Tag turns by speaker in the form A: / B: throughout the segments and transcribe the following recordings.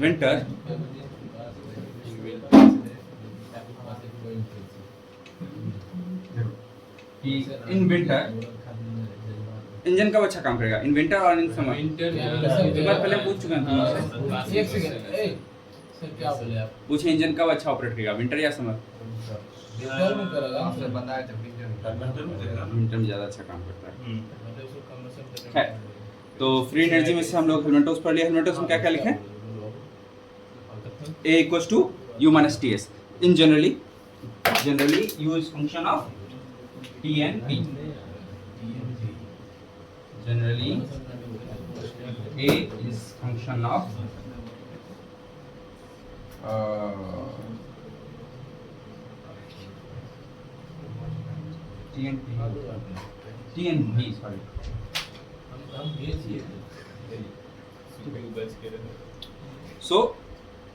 A: winter in winter engine कब अच्छा काम करेगा, इन विंटर और इन समर? एक बार पहले पूछ चुका हूं तुमसे।
B: एक सेकंड सर क्या बोले आप?
A: पूछे इंजन कब अच्छा ऑपरेट करेगा, विंटर या समर?
B: विंटर में करेगा।
C: आपसे बताया था
A: विंटर में ज़्यादा अच्छा काम करता है।
B: मतलब उसको कमर्शियल
A: है तो फ्री एनर्जी में से हम लोग हेलमेटोस पढ़ लिया। हेलमेटोस में क्या क्या लिखे? A equals to U minus TS. In generally U is function of T and P. Generally A is function of T and B. Sorry. So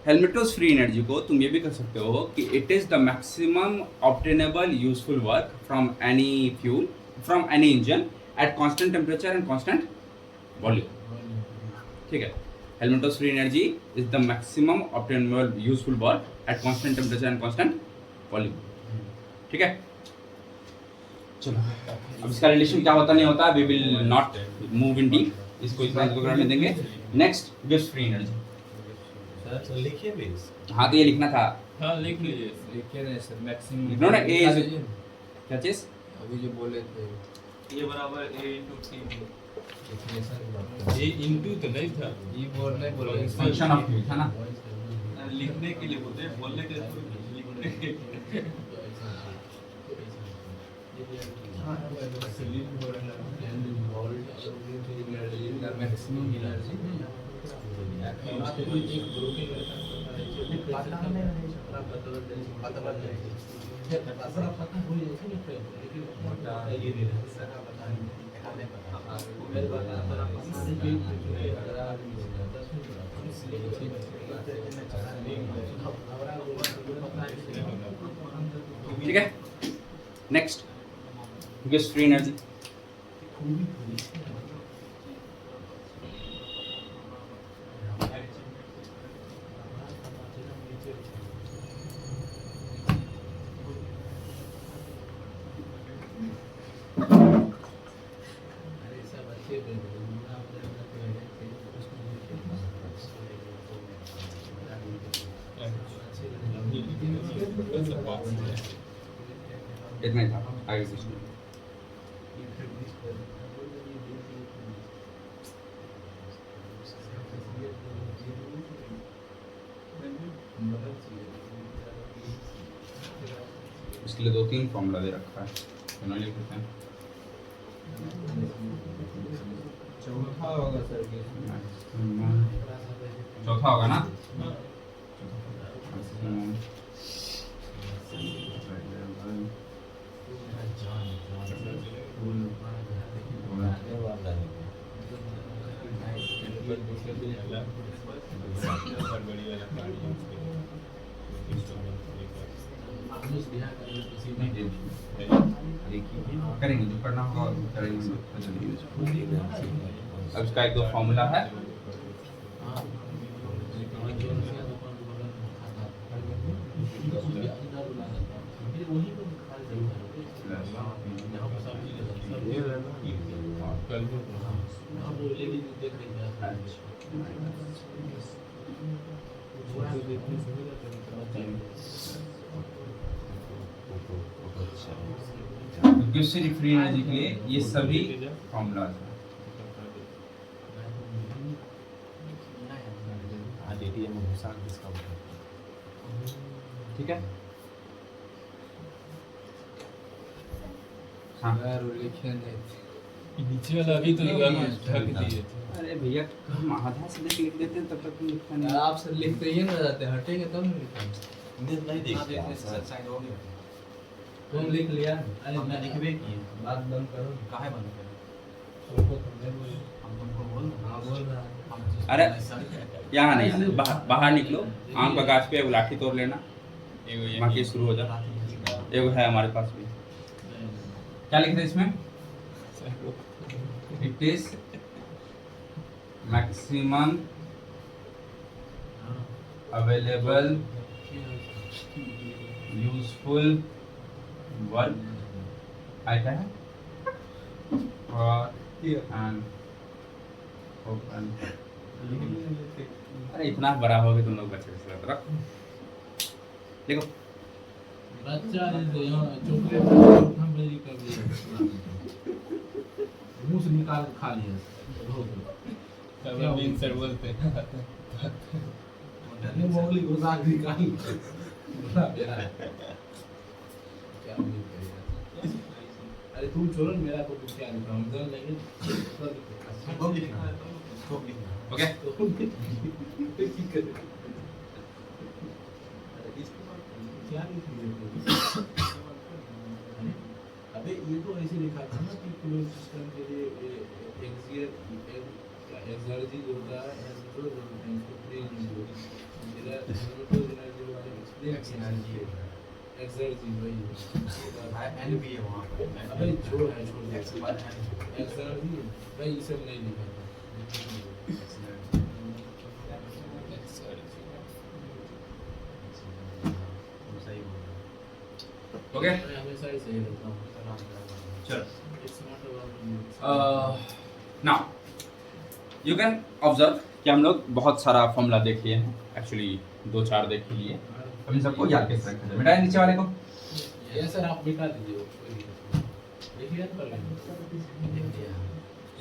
A: Helmholtz free energy को तुम ये भी कर सकते हो कि it is the maximum obtainable useful work from any fuel from any engine at constant temperature and constant volume. ठीक है, Helmholtz free energy is the maximum obtainable useful work at constant temperature and constant volume. ठीक है, चलो अब इसका relation क्या होता नहीं होता, we will not move in deep, इसको इतना करने देंगे। Next gives free energy.
C: Sir लिखिए भी।
A: हाँ तो ये लिखना था।
B: हाँ लिख लीजिए, लिखिए नहीं सर, मैक्सिमम
A: लिखो ना ए क्या चीज
B: अभी जो बोले थे
C: ये बराबर a into t
B: ये इनटू तो नहीं था, ये बोल नहीं बोले
A: फंक्शन ऑफ यूज है ना।
C: लिखने के लिए बोलते हैं, बोलने के लिए लिखने के
B: मैक्सिमम एनर्जी
A: ठीक है, नेक्स्ट गिव्स फ्री एनर्जी। इतना ही था, आगे कुछ नहीं। इसके लिए 2-3 फॉर्मूला दे रखा है, दोनों लिख देते हैं।
B: चौथा होगा सर,
A: चौथा होगा ना। करेंगे जो करना होगा करेंगे। अब इसका एक दो फॉर्मूला है। क्वेश्चन फ्री एनर्जी के लिए ये सभी फॉर्मूला हैं। ठीक है, हाँ
B: लिखे नहीं नीचे वाला अभी तो ढक दिए थे।
A: अरे भैया हम आधा से लिख देते हैं तब तक तुम लिखता नहीं।
B: आप सर लिखते ही ना जाते, हटेंगे तब
C: नहीं देखते साइन हो गया।
B: तुम लिख लिया।
C: अरे मैं लिखबे की
B: बात बंद करो।
C: काहे बंद करें?
B: तुमको तुमने बोले,
C: हम तुमको बोल
B: हाँ बोल रहा है।
A: अरे यहाँ नहीं, बाहर निकलो, आम का गाछ पे एगो लाठी तोड़ लेना, बाकी शुरू हो जा। एगो है हमारे पास भी। क्या लिखते हैं इसमें? It is maximum available useful work item for an open. अरे इतना बड़ा हो गया तुम लोग बच्चे से तरफ देखो
B: बच्चा है यहाँ चॉकलेट हम मेरी कर दिया मुंह से निकाल के खा लिया सब बीन सर बोलते हैं ये मोगली घुसा के निकाल बड़ा प्यारा है क्या उम्मीद करेगा अरे तुम छोड़ो मेरा तो कुछ क्या नहीं हम जान लेंगे
A: ओके
B: अबे ये तो ऐसे लिखा था ना कि क्लोज सिस्टम के लिए एक्सर्जी जो होता है इसको प्लेन मेरा तो एनर्जी वाले एक्सप्लेन एनर्जी एक्सर्जी वही एन भी है वहां पे अबे छोड़ दे एक्सर्जी भाई ये सब नहीं लिखा था
A: ओके
B: मैं हमेशा ही सही रहता हूँ
A: चलो
B: it's not about
A: now you can observe कि हम लोग बहुत सारा फॉर्मूला देख लिए हैं एक्चुअली 2-4 देख लिए अब इन सबको याद कैसे रखते हैं बेटा नीचे वाले को
B: ये सर आप मिटा दीजिए देखिए पर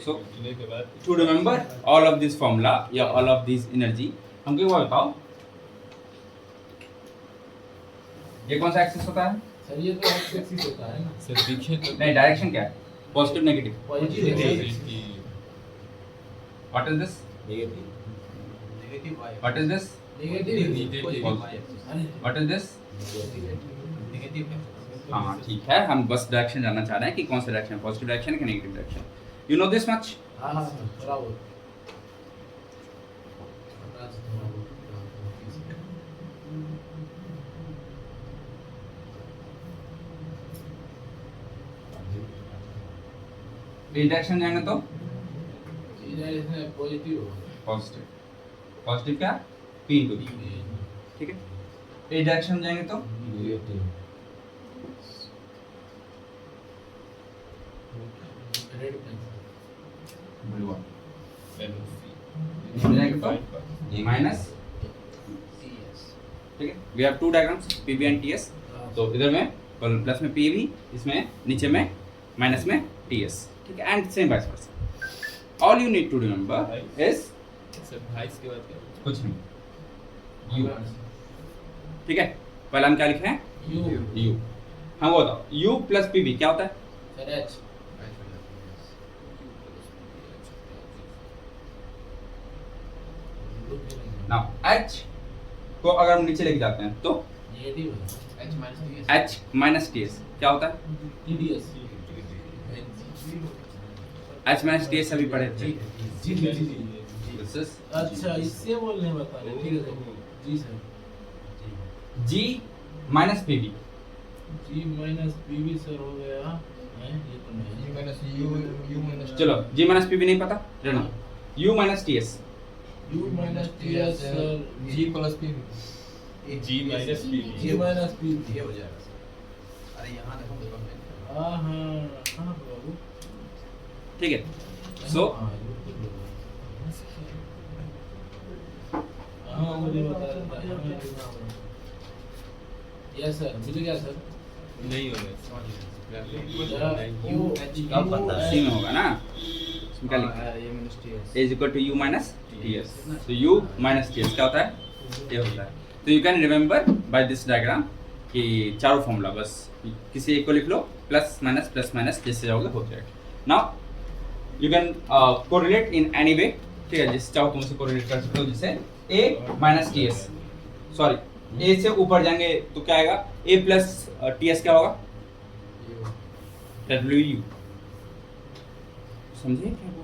A: so to remember all of this formula या ऑल ऑफ दिस एनर्जी हमको वो बताओ ये कौन सा एक्सिस होता है
B: सर ये तो एक्स एक्सिस होता है ना
C: सर दिखे तो
A: नहीं डायरेक्शन क्या है positive negative
B: positive
A: what is this
D: negative why
A: what is this
B: negative
A: what is this
D: negative है
A: हाँ ठीक है हम बस डायरेक्शन जानना चाह रहे हैं कि कौन सा डायरेक्शन पॉजिटिव डायरेक्शन कि negative direction you know this much
B: हां हां बराबर
A: ये डायरेक्शन जाएंगे तो
B: इधर इसमें पॉजिटिव होगा
A: पॉजिटिव पॉजिटिव क्या p इनटू b ठीक है ये डायरेक्शन जाएंगे तो
B: नेगेटिव रेड
A: ब्लू वन जाएंगे तो माइनस ठीक है we have two diagrams pb and ts तो इधर में प्लस में pb इसमें नीचे में माइनस में ts ठीक है and same vice versa all you need to remember is
C: sir भाइस के बाद क्या
A: कुछ नहीं u ठीक है पहले हम क्या लिखे हैं
B: यू
A: u हाँ वो बताओ u प्लस pb क्या होता है
B: सर एच
A: नाउ h को अगर हम नीचे लेके जाते हैं तो
B: नेगेटिव है
D: H minus T
A: h minus ts क्या होता है
B: टीडीएस
A: h माइनस ts अभी पढ़े थे
B: जी जी जी
A: दिस इज
B: अच्छा इससे बोलने बता रहे ठीक है sir ji sir
A: g minus pb
B: G minus PV sir हो गया है ये तो नहीं
C: माइनस यू माइनस
A: चलो g माइनस pb नहीं पता रहना u minus ts
B: U minus TS sir
C: G plus P G minus P
B: G minus P
D: ये हो जाएगा सर अरे यहाँ देखो तो कम है
B: हाँ हाँ बाबू
A: ठीक है सो
B: हाँ मुझे बता देता यस सर मिल गया सर
C: नहीं हो रहा
B: यू
D: कब पता है?
A: c में होगा ना इसमें क्या लिखा है
D: ये minus T S
A: is equal to u minus ts so u minus ts क्या होता है ये होता है तो you can remember by this diagram कि चारों फॉर्मूला बस किसी एक को लिख लो प्लस माइनस जैसे जाओगे हो जाएगा now you can correlate in any way ठीक है जिससे चाहो तुम उसे कोरिलेट कर सकते हो जैसे a minus ts sorry a से ऊपर जाएंगे तो क्या आएगा a प्लस ts क्या होगा w समझे क्या बोल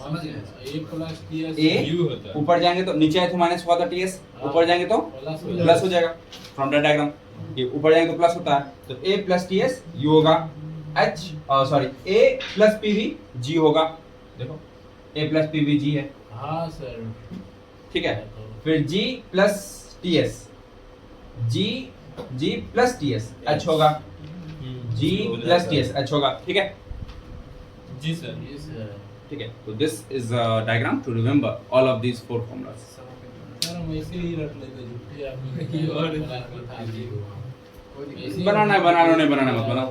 D: समझ गए
B: ए प्लस टीएस
A: A
C: यू होता है
A: ऊपर जाएंगे तो नीचे आए तो माइनस हुआ था ts ऊपर जाएंगे तो प्लस हो जाएगा फ्रॉम द डायग्राम ये ऊपर जाएंगे तो प्लस होता है तो a प्लस ts u होगा h sorry a plus pv g होगा देखो a प्लस pv g है
B: हाँ सर
A: ठीक है फिर G plus TS, G plus TS H होगा, G प्लस TS H होगा, ठीक है?
C: जी सर।
B: Yes,
A: ठीक है, तो this is diagram to remember all of these 4 formulas.
B: सर हम ऐसे ही रख लेते झूठे आपने
C: और
B: बना के खा लिए। ऐसे ही
A: बनाना है, बना लो, नहीं बनाना मत बनाओ।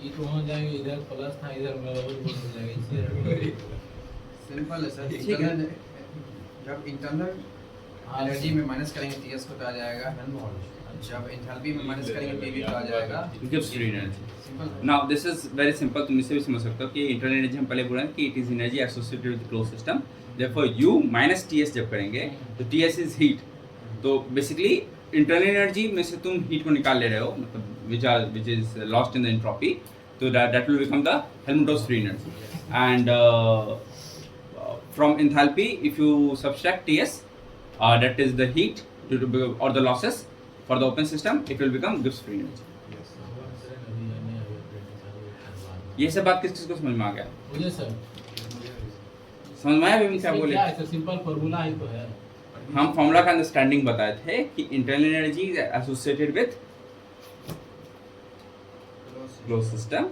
B: ये तो वहाँ जाएंगे, इधर प्लस था, इधर बराबर हो जाएगा, इसलिए रख लेते।
D: सिंपल है सर।
A: ठीक है।
D: जब इंटरनल एनर्जी में माइनस करेंगे टीएस को तो आ जाएगा, जब एंथैल्पी में माइनस करेंगे पीवी तो आ जाएगा
A: gives free energy.
D: Simple.
A: Now this is very simple, तुम इसे भी समझ सकते हो कि इंटरनल एनर्जी हम पहले बोले कि it is energy associated with close system, therefore U minus TS जब करेंगे तो TS इज हीट, तो बेसिकली इंटरनल एनर्जी में से तुम हीट को निकाल ले रहे हो, मतलब which is lost in the entropy, so that will become the Helmholtz free energy, and from enthalpy if you subtract TS, that is the heat or the losses for the open system, it will become Gibbs free energy। ये सब बात किस चीज को समझ में आ गया?
B: मुझे सर
A: समझ में आया अभी क्या बोले?
B: क्या है सर, सिंपल फार्मूला ही तो है।
A: हम फॉर्मूला का अंडरस्टैंडिंग बताए थे कि internal energy is associated with close system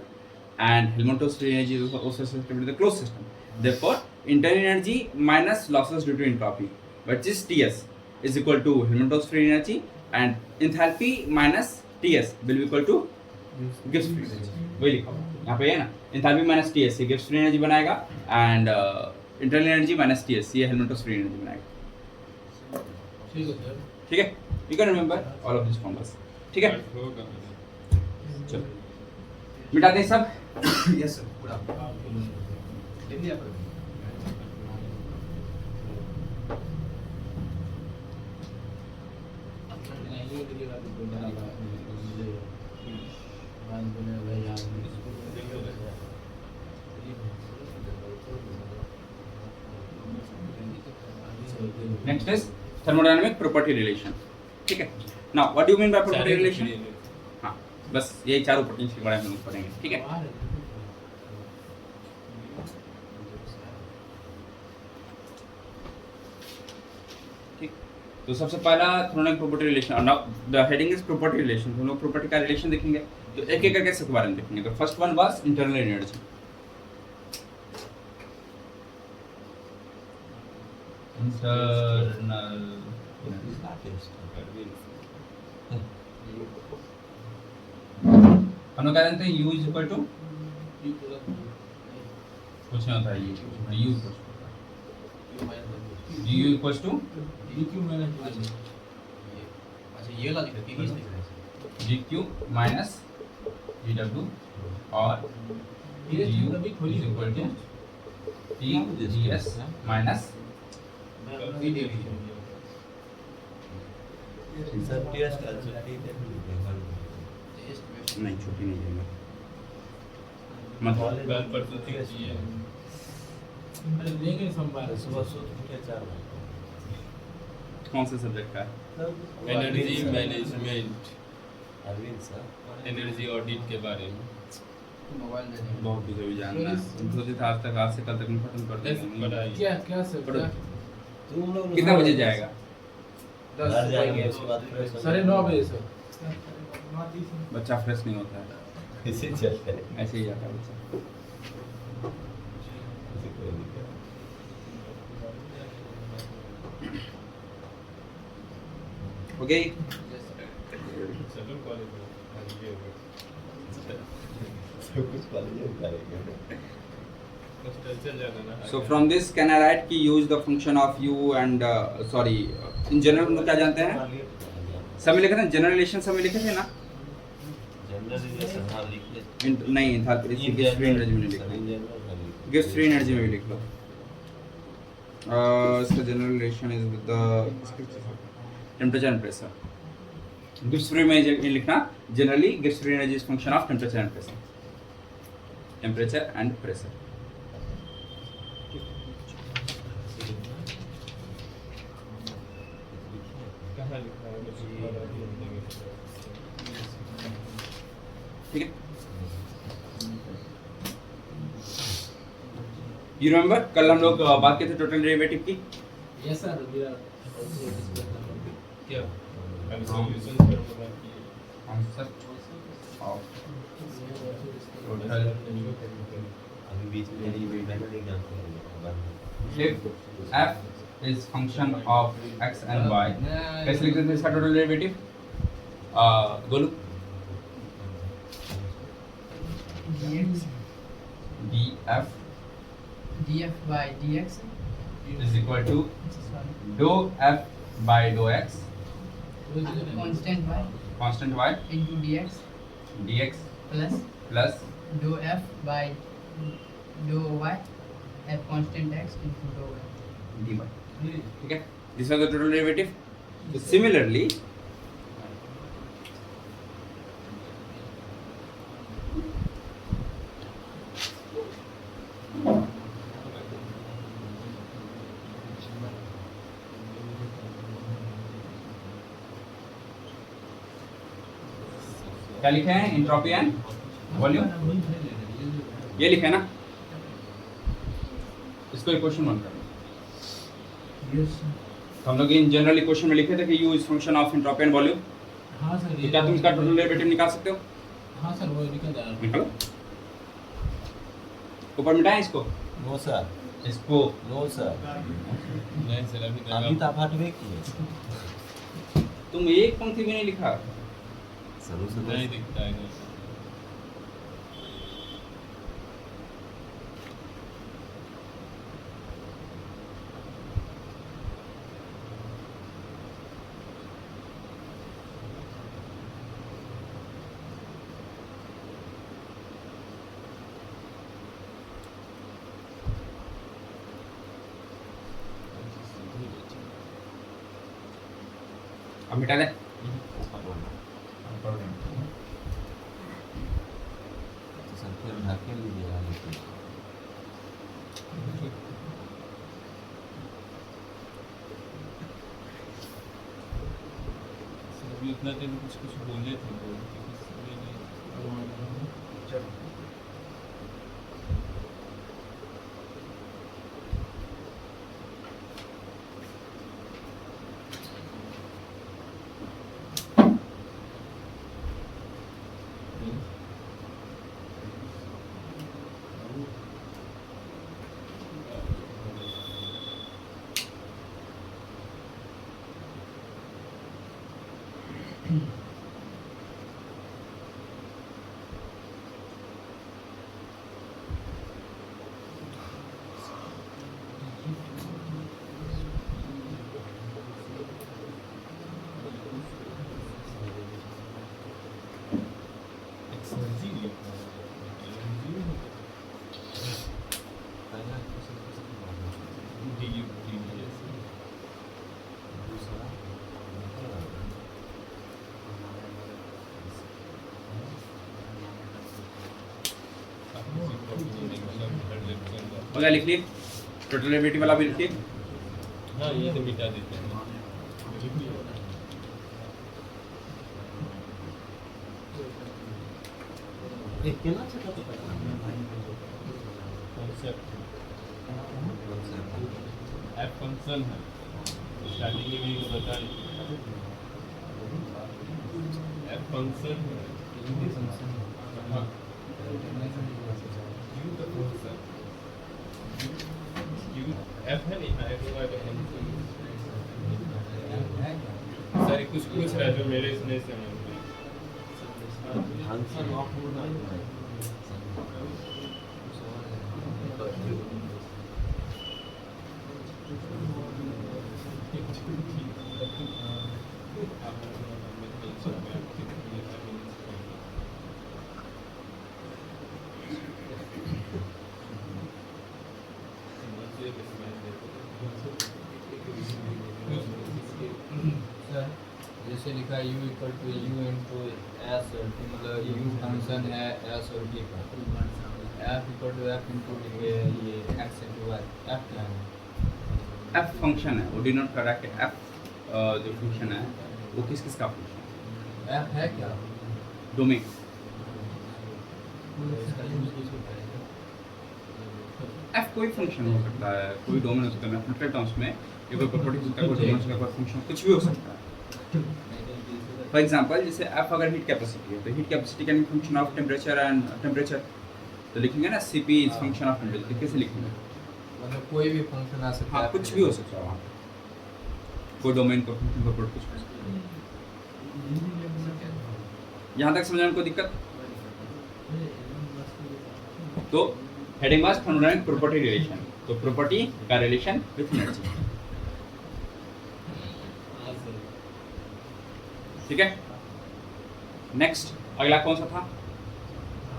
A: and Helmholtz free energy is also associated with the closed system. Therefore, internal energy minus losses due to entropy, which is TS, is equal to Helmholtz free energy, and enthalpy minus TS will be equal to Gibbs free energy. वही लिखा हुआ है यहाँ पे है ना, enthalpy minus TS ये Gibbs free energy बनाएगा, and internal energy minus TS ये Helmholtz free energy बनाएगा।
B: ठीक है सर।
A: ठीक है, you can remember all of these formulas। ठीक है, चलो मिटाते हैं सब।
D: यस सर, पूरा
B: आपके लिए।
D: लिख दिया आपने?
B: नहीं, ये दिखेगा तो कोई बड़ा बात नहीं, तो मिलेगा। बाद में भाई यार
A: next is thermodynamic property relation. ठीक है, now what do you mean by property relation? हाँ, बस यही चारों प्रॉपर्टीज के बारे में हम लोग पढ़ेंगे। ठीक है, ठीक, तो सबसे पहला thermodynamic property relation, now the heading is property relation. हम लोग प्रॉपर्टी का रिलेशन देखेंगे, तो एक एक करके इसके बारे में देखेंगे। तो first one was internal energy. Internal हम लोग क्या जानते हैं? U इज इक्वल टू कुछ नहीं होता है, U इक्वल्स टू
B: क्यों मैंने
D: अच्छा ये वाला लिखा पीवी लिख रहा है।
A: dq माइनस dw और
B: ये
A: du
B: कभी खोली
A: इज equal to t ds minus नहीं, छोटी नहीं देंगे मतलब
B: लेंगे सोमवार
A: कौन से सब्जेक्ट का है?
C: एनर्जी मैनेजमेंट, एनर्जी ऑडिट के बारे में।
D: मोबाइल दे देंगे।
A: बहुत कुछ अभी जानना है। सोचे था आज से कल तक में खत्म कर देंगे।
C: पढ़ाई
B: क्या क्या सर
A: पढ़ो।
B: क्या?
A: कितना बजे जाएगा?
D: 10 जाएंगे उसके बाद फ्रेश हो
B: 9:30 बजे सर।
A: बच्चा फ्रेश नहीं होता है,
E: इसी चलते हैं।
A: ऐसे ही जाता है बच्चा। ओके,
C: चलो कॉलेज में
E: सब कुछ कॉलेज में करेंगे।
C: चल जाना ना।
A: so from this can I write कि use the function of u and sorry in general हम लोग क्या जानते हैं? सब लिखे थे जनरल रिलेशन, सब लिखे थे ना?
E: जनरल रिलेशन हाँ लिख ले।
A: नहीं, इंथैल्पी गिब्स फ्री एनर्जी में लिख लो। गिब्स फ्री एनर्जी में भी लिख लो। इसका general relation is with the temperature and pressure. Gibbs free में ये लिखना, generally Gibbs free energy is function of temperature and pressure. Temperature and pressure.
C: कहाँ लिखा है?
A: ठीक है, यू रिमेंबर कल हम लोग बात किए थे टोटल डेरिवेटिव की?
B: Yes sir, we are also discussing.
C: क्या अब सॉल्यूशन पर बात की
A: concept of
B: Total.
E: अभी बीच में ये मैंने example
A: if f is function of x and y कैसे लिख देते हैं इसका total derivative Golu
F: dx
A: df
F: df by dx
A: is equal to
F: sorry
A: dou f by dou x
F: constant y
A: constant y
F: into dx
A: dx
F: plus
A: plus
F: dou f by dou y f constant x into dou y
A: dy ठीक है this are the total derivative so similarly क्या लिखे हैं entropy and volume ये लिखे हैं ना इसको इक्वेशन 1 कर
B: Yes.
A: तो हम लोग इन जनरल इक्वेशन में लिखे थे कि u is function of entropy and volume
B: हाँ सर.
A: तो क्या तुम इसका टोटल डेरिवेटिव निकाल सकते हो
B: हाँ सर वो निकल जा रहा है.
A: निकालो ऊपर मिटाएं इसको
E: नो सर
A: इसको
E: नो सर
C: नहीं सर अभी
E: अभी तो आप हटवे किए
A: तुम एक पंक्ति भी नहीं लिखा
E: शुरू से
C: नहीं दिखता है नहीं
A: अब मिटा दे
E: सर फिर ढके लीजिएगा लेकिन
C: सर अभी उतना दिन कुछ कुछ बोले थे वो किसी ने
E: पहला क्वेश्चन
A: हो गया लिख लिए टोटल डेरिवेटिव वाला भी लिखिए
C: हाँ ये तो मिटा देते हैं
E: एक केला छोटा तो
C: कॉन्सेप्ट एफ फंक्शन है स्टार्टिंग में भी बता एफ फंक्शन हाँ यू का फंक्शन यू एफ है नहीं एफ का फंक्शन सर कुछ पूछ रहा है जो मेरे इसमें समझ में
E: आंसर ऑफ होना
B: जैसे लिखा है u equal to U into S मतलब u फंक्शन है एस और t का f equal to f into ये x इंटू y f क्या है
A: एफ फंक्शन है वो डिनोट कर रहा है कि एफ जो फंक्शन है वो किस किस का फंक्शन है
B: f है क्या
A: डोमेन
B: इसका यूज किसको करेंगे
A: एफ कोई फंक्शन हो सकता है, कोई डोमेन हो सकता है, मैथमेटिकल टर्म्स में ये कोई प्रॉपर्टी हो सकता है, कोई डोमेन हो सकता है, कोई फंक्शन कुछ भी हो सकता है। फॉर एग्जांपल जैसे एफ अगर हीट कैपेसिटी है तो heat capacity can be function of temperature and temperature, तो लिखेंगे ना CP is function of temperature, कैसे लिखेंगे?
B: मतलब कोई भी फंक्शन आ सकता है।
A: हाँ कुछ भी हो सकता है वहाँ पे, कोई डोमेन को फंक्शन को कुछ भी हो सकता है। यहाँ तक समझने में कोई दिक्कत? तो heading was thermodynamic property relation, तो प्रॉपर्टी का रिलेशन विथ एनर्जी, ठीक है। नेक्स्ट अगला कौन सा था?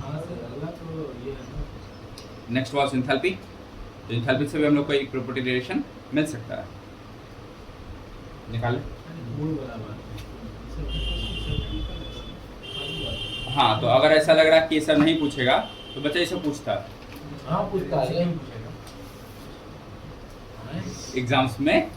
B: हाँ सर, अगला तो ये है ना,
A: नेक्स्ट वाज एंथैल्पी, तो एंथैल्पी से भी हम लोग को एक प्रॉपर्टी रिलेशन मिल सकता है, निकालें।
B: मूल बराबर।
A: हाँ तो अगर ऐसा लग रहा है कि ये सब नहीं पूछेगा तो बच्चा इसे पूछता है
B: हाँ पूछता है।
A: एग्जाम्स में,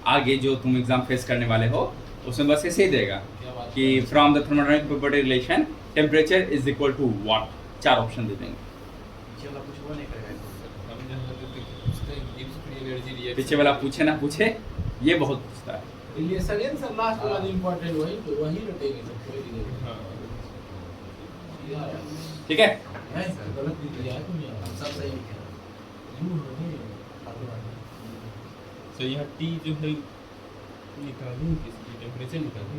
A: आगे जो तुम एग्जाम फेस करने वाले हो उसमें बस ऐसे ही देगा
B: क्या बात
A: कि from the thermodynamic property relation temperature is equal to what, 4 option दे देंगे।
D: चलो कुछ वो नहीं करेगा इसको।
C: हम जहाँ तक पूछते हैं गिब्स फ्री एनर्जी रिएक्शन,
A: पीछे वाला पूछे ना पूछे, ये बहुत पूछता है।
B: रिलेशन है सर, लास्ट वाला इंपॉर्टेंट वही रटेंगे सब, कोई नहीं रटेगा।
C: हाँ
B: यार,
A: ठीक है,
B: है सर, गलत भी दिया है तुमने यार।
D: हम सब सही लिखे हैं।
B: यूं नहीं है।
C: तो यहाँ टी जो है निकालूं किसकी, टेम्परेचर निकालूं?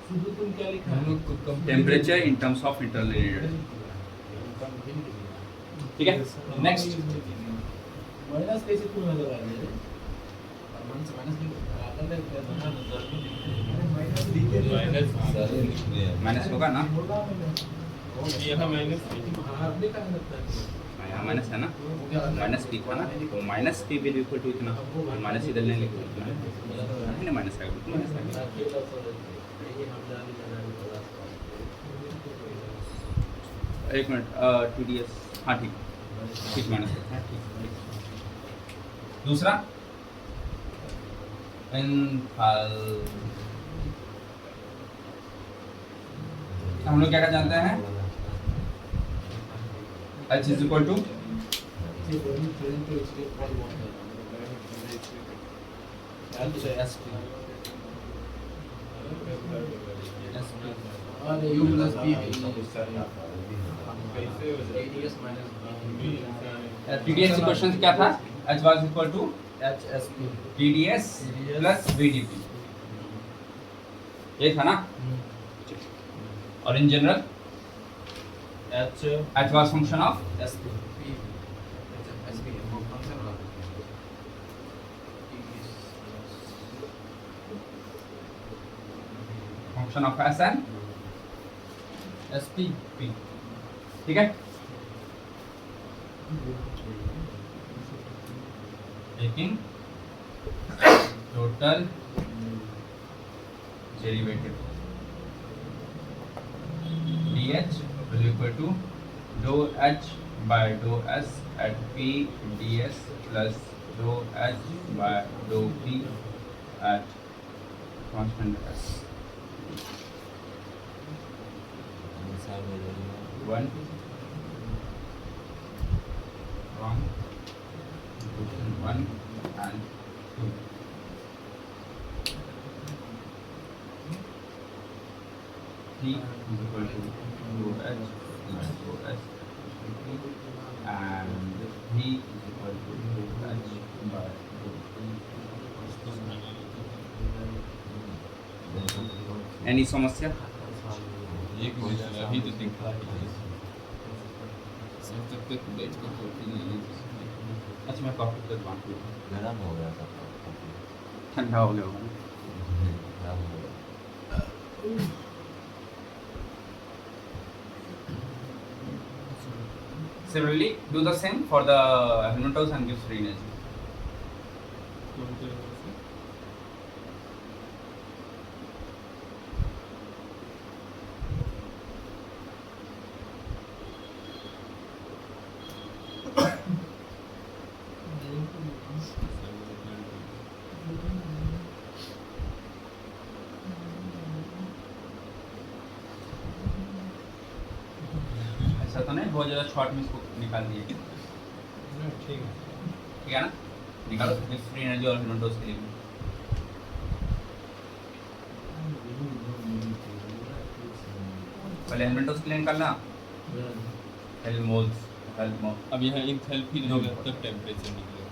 B: शुद्ध तुम क्या लिखा है?
C: हम लोग को कम
A: temperature in terms of internal unit, ठीक है। नेक्स्ट
B: माइनस कैसे तुम नजर आ रहे हैं?
D: माइनस माइनस नहीं होता।
B: अगर मैं कहता
C: माइनस
A: माइनस होगा ना,
C: यहाँ माइनस
B: हाँ लिखा है लगता है।
A: यहाँ माइनस है ना, माइनस पी था ना, तो minus P will equal to इतना, माइनस इधर नहीं लिखो इतना, नहीं माइनस है, माइनस है। एक मिनट, TDS, हाँ ठीक ठीक, माइनस है, ठीक। दूसरा हम लोग क्या क्या जानते हैं? H इज इक्वल टू
B: अरे
D: U plus B है।
C: कैसे हो जाए?
D: TDS minus B।
A: TDS equation क्या था? H was equal to
B: HSP
A: TDS plus VDP, ये था ना। और in general H was function of
D: SP SP वो फंक्शन वाला।
A: function of S and
B: SP
A: P, ठीक है। taking total derivative dH will equal to dou H by dou S at P ds plus dou H by dou P at constant S. 1 wrong, 1 and 2. T is equal to dou H plus dou S and V is equal to dou H by dou P. Any समस्या?
C: एक minute अभी तो देखा सब तब तक बैठ कर कॉफी नहीं ली।
A: अच्छा मैं कॉफी तो बांट लूँ,
E: गरम हो गया था
A: ठंडा हो गया होगा।
E: खराब हो गया।
A: Similarly, do the same for the Helmholtz and Gibbs free energy. ऐसा तो नहीं बहुत ज़्यादा शॉर्ट में इसको निकाल दिए?
B: ठीक है।
A: ठीक है ना? निकालो फ्री एनर्जी और हेलमेंटोस के लिए भी। पहले हेलमेंटोस के लिए निकालना, हेलमोल्स
C: अब यहाँ इंथैल्पी रहेगा तब टेम्परेचर निकलेगा,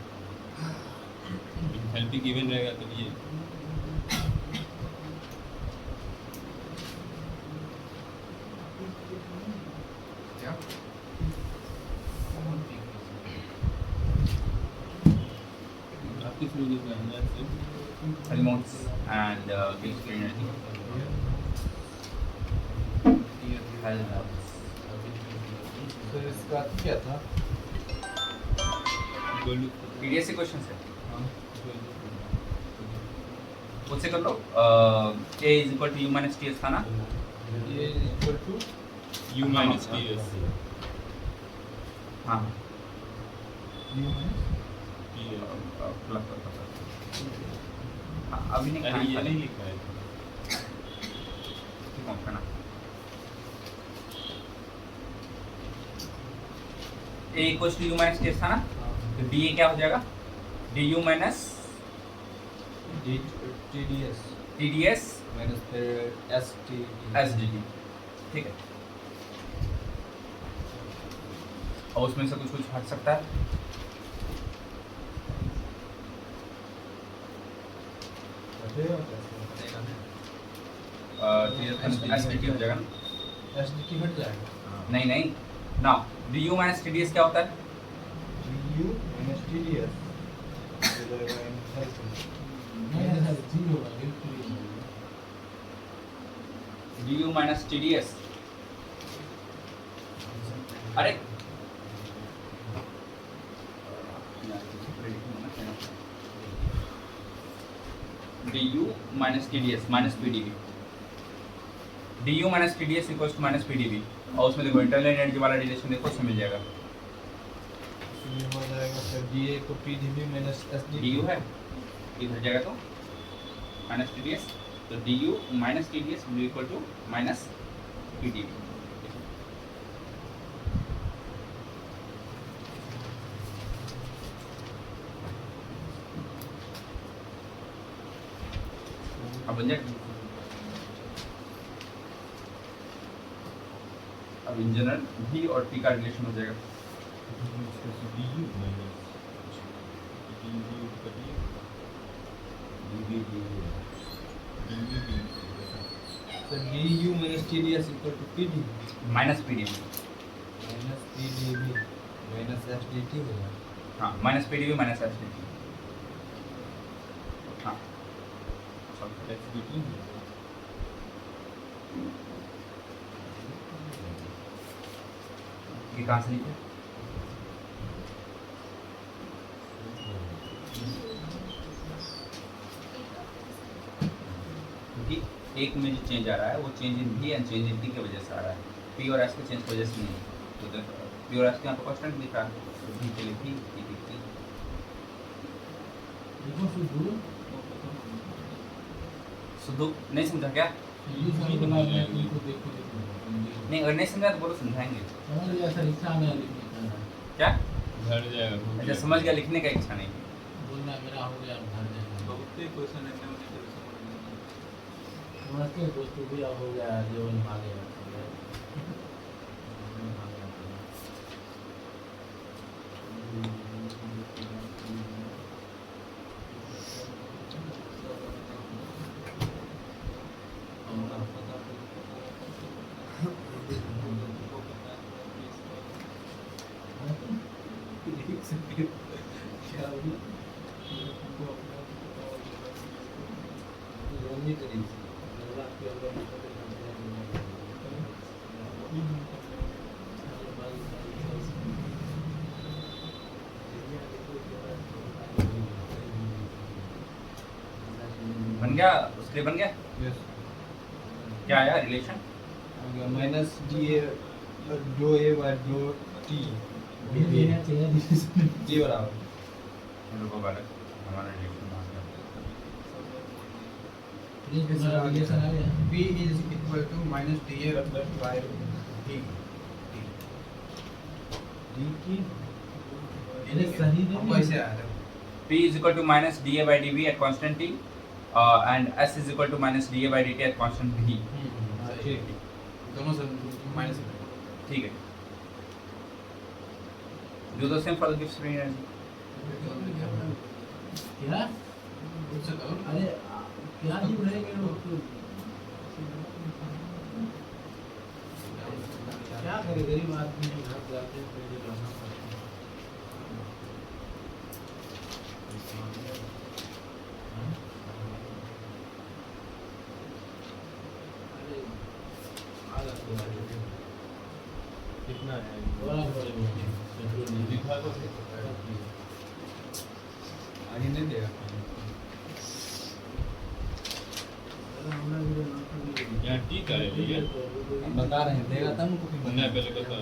C: इंथैल्पी गिवन रहेगा तब ये
D: क्या
C: आपकी फ्री है से
A: हेलमोल्स एंड गिव्स फ्री एनर्जी।
B: तो इसका क्या था?
C: गोल्ड
A: पीडीएस से क्वेश्चन है,
C: हाँ
A: उससे कर लो। A is equal to U minus T S था ना?
B: ये equal to
C: U minus T S
A: हाँ
B: यू माइनस
A: अभी नहीं
C: अरे ये
A: खाना
C: नहीं लिखा है
A: खाना। A equal to U minus T S था ना? तो डी ए क्या हो जाएगा? D U minus
B: TDS
A: T D S
B: minus फिर ST
A: एस डी टी। ठीक है, और उसमें से कुछ कुछ हट सकता है। एस डी टी हो जाएगा ना?
B: SDT हट जाएगा।
A: नहीं नहीं ना, D U minus T D S क्या होता है?
B: DU minus TDS
A: D U minus T D S, अरे D U minus T D S minus P D V, D U minus T D S equals to minus P D V, और उसमें देखो internal energy वाला relation देखो, उसमें मिल जाएगा।
B: ये हो जाएगा सर DA को PDV minus SDT
A: D U है, इधर जाएगा तो माइनस टी डी एस, तो D U minus T D S will equal to minus P D V. अब बन जाएगा। अब इन जनरल भी और टी का रिलेशन हो जाएगा।
C: DU माइनस DU करिए
B: sir DU minus TDS equal to PDV
A: minus P D V,
B: minus PDV minus SDT हो जाएगा।
A: हाँ minus P D V minus S D T. हाँ
C: SDT
A: ये कहाँ से लिखे? क्योंकि एक में जो चेंज आ रहा है वो चेंज इन भी एंड चेंज इन टी की वजह से आ रहा है, पी और एस के चेंज की वजह से नहीं। तो पी और एस के यहाँ पर कांस्टेंट दिख रहा है, तो भी के लिए भी टी की टी। सुधो नहीं समझा क्या? नहीं अगर नहीं समझा तो बोलो, समझाएंगे। क्या?
C: घर जाएगा
A: अच्छा समझ गया, लिखने का इच्छा नहीं।
C: बहुत ही क्वेश्चन ऐसे होने के
A: बन गया, उसके लिए बन गया।
B: यस
A: क्या आया relation?
B: Minus DA do A by do T T बराबर
A: रुको बालक, हमारा रिलेशन आ गया।
D: B is equal to minus DA by D.
B: D की ये सही नहीं
D: हमको ऐसे आया था
A: P is equal to minus dA by dV at constant T, and S is equal to minus dA by dt at constant V.
B: ठीक
D: दोनों से माइनस
A: ठीक है. Do the same for the Gibbs free energy.
B: क्या
D: उससे करो
B: अरे क्या जी रहेंगे लोग क्या करे गरीब आदमी घर जाते हैं पेड़ लगाना पड़ता है अरे आधा
C: कितना है
B: बड़ा बड़े
C: दिखा दो
D: आगे नहीं देगा
C: यहाँ टी का है भैया
D: हम बता रहे हैं देगा तब उनको फिर
C: नहीं पहले बता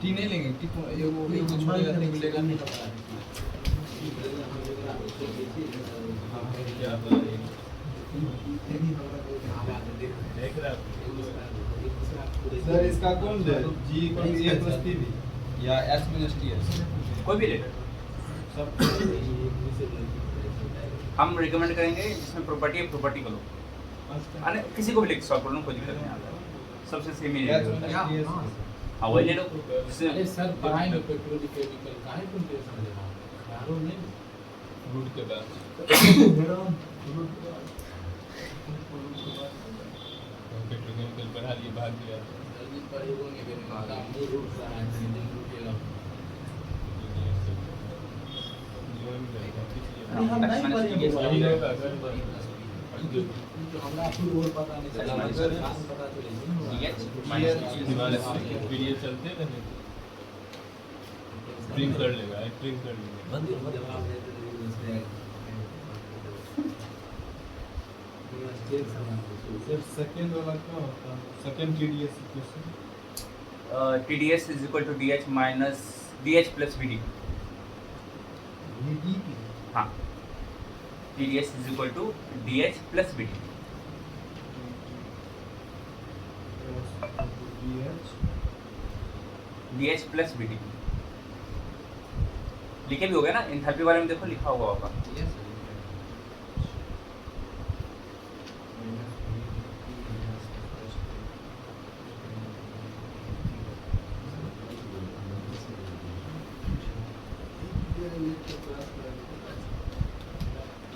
D: टी नहीं लेंगे टी को ये वो छोड़ेगा नहीं मिलेगा नहीं
C: क्या बता रही है? देख रहा
B: सर इसका कौन दे जी को ए प्लस टी भी
D: या एस माइनस टी एस
A: कोई भी ले लो.
B: सब
A: हम रिकमेंड करेंगे जिसमें प्रॉपर्टी है प्रॉपर्टी को लो. अरे किसी को भी लिख सॉल्व कर लो, कोई दिक्कत नहीं आता. सबसे सेम ही रहेगा. हाँ वही ले लो
B: अरे
A: जिससे
B: सर पढ़ाएंगे पेट्रोकेमिकल काहे तुम टेंशन ले रहे हो यारो नहीं
C: रूट के बाद पेट्रोकेमिकल पढ़ा लिए भाग गया
B: जल्दी पढ़ेगो नहीं मेरे माता मुझे रूट सा है नहीं रुकेगा
C: अरे हम नहीं पढ़ेंगे
B: सही होगा हमरा खुद और पता नहीं चला सर पता चलेगी
C: पीरियड चलते रहने ड्रिंक कर लेगा ड्रिंक कर लेगा
B: सर सेकंड वाला क्या होता है second TDS equation
A: TDS is equal to DH minus DH plus VD. हाँ TDS is equal to DH plus VD. DH plus VD लिखे भी हो गया ना. एंथैल्पी वाले में देखो लिखा हुआ होगा.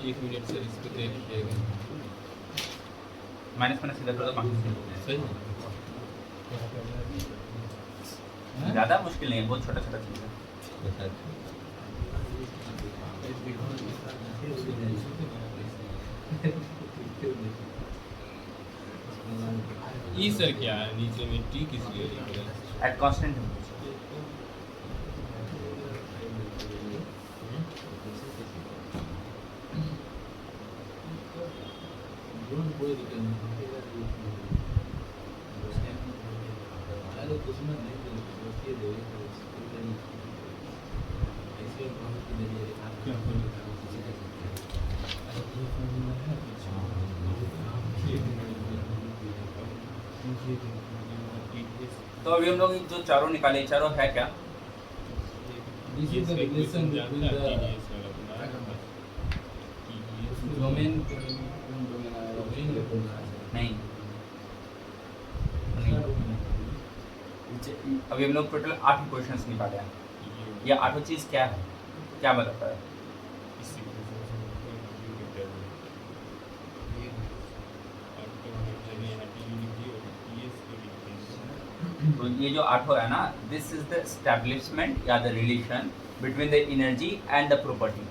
C: एक मिनट सर इसको देख लीजिएगा
A: माइनस माइनस सीधा कर दो.
C: सही
A: ज़्यादा मुश्किल नहीं है, बहुत छोटा छोटा चीज़ है.
C: ई सर क्या है नीचे में टी किस लिए लिख रहे हैं
A: एट कांस्टेंट टेम्परेचर.
B: कोई दिक्कत नहीं अरे कुछ मत नहीं दोस्ती दे ऐसे बहुत की दे
C: क्या
A: तो अभी हम लोग जो चारों निकाले, चारों है क्या?
B: This is the relation between the domain
A: नहीं. अभी हम लोग टोटल 8 क्वेश्चंस निकाले हैं. ये 8 चीज़ क्या है, क्या बताता है? तो ये जो 8 है ना, दिस इज द एस्टैब्लिशमेंट या the relation between the energy and the property.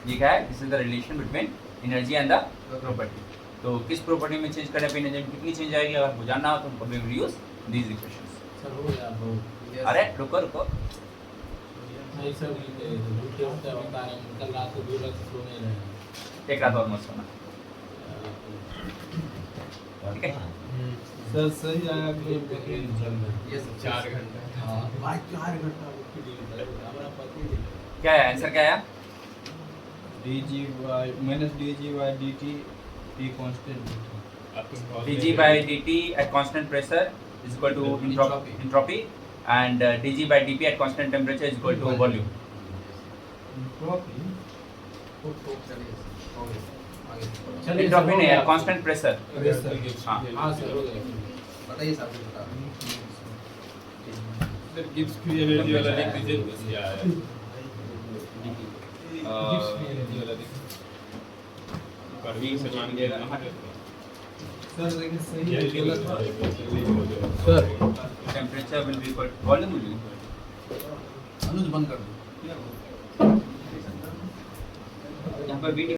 A: ये क्या है? This is the relation between energy and the property. तो किस प्रॉपर्टी में चेंज करने पे एनर्जी कितनी चेंज आएगी, अगर आपको जानना हो तो कभी भी यूज दीज इक्वेशंस.
B: सर हो गया बहुत
A: अरे रुको रुको,
B: नहीं सर झूठे होते हैं बता रहे हैं कल रात को 2 लाख सोने रहे
A: एक रात और मत सोना. ठीक है.
B: सर सही आया क्लेम करके
D: ये 4 घंटे
B: हां भाई 4 घंटा उसकी डील हमारा पति
A: क्या है आंसर, क्या है?
B: dy - dt P constant.
A: dg by dt at constant pressure is equal to entropy and dg by dp at constant temperature is equal to volume.
B: Entropy.
D: चलिए
A: Entropy नहीं है, constant pressure. हाँ.
B: हाँ सर हो गया.
D: बताइए साहब बता
C: सर गिब्स फ्री एनर्जी वाला लिख दीजिए बस क्या है गिब्स फ्री एनर्जी वाला लिख करवी से मान के
B: सर लेकिन सही है
C: ये
B: गलत
C: sir
A: Temperature will be equal volume will be equal.
D: अनुज बंद कर दो
A: यहाँ पर VT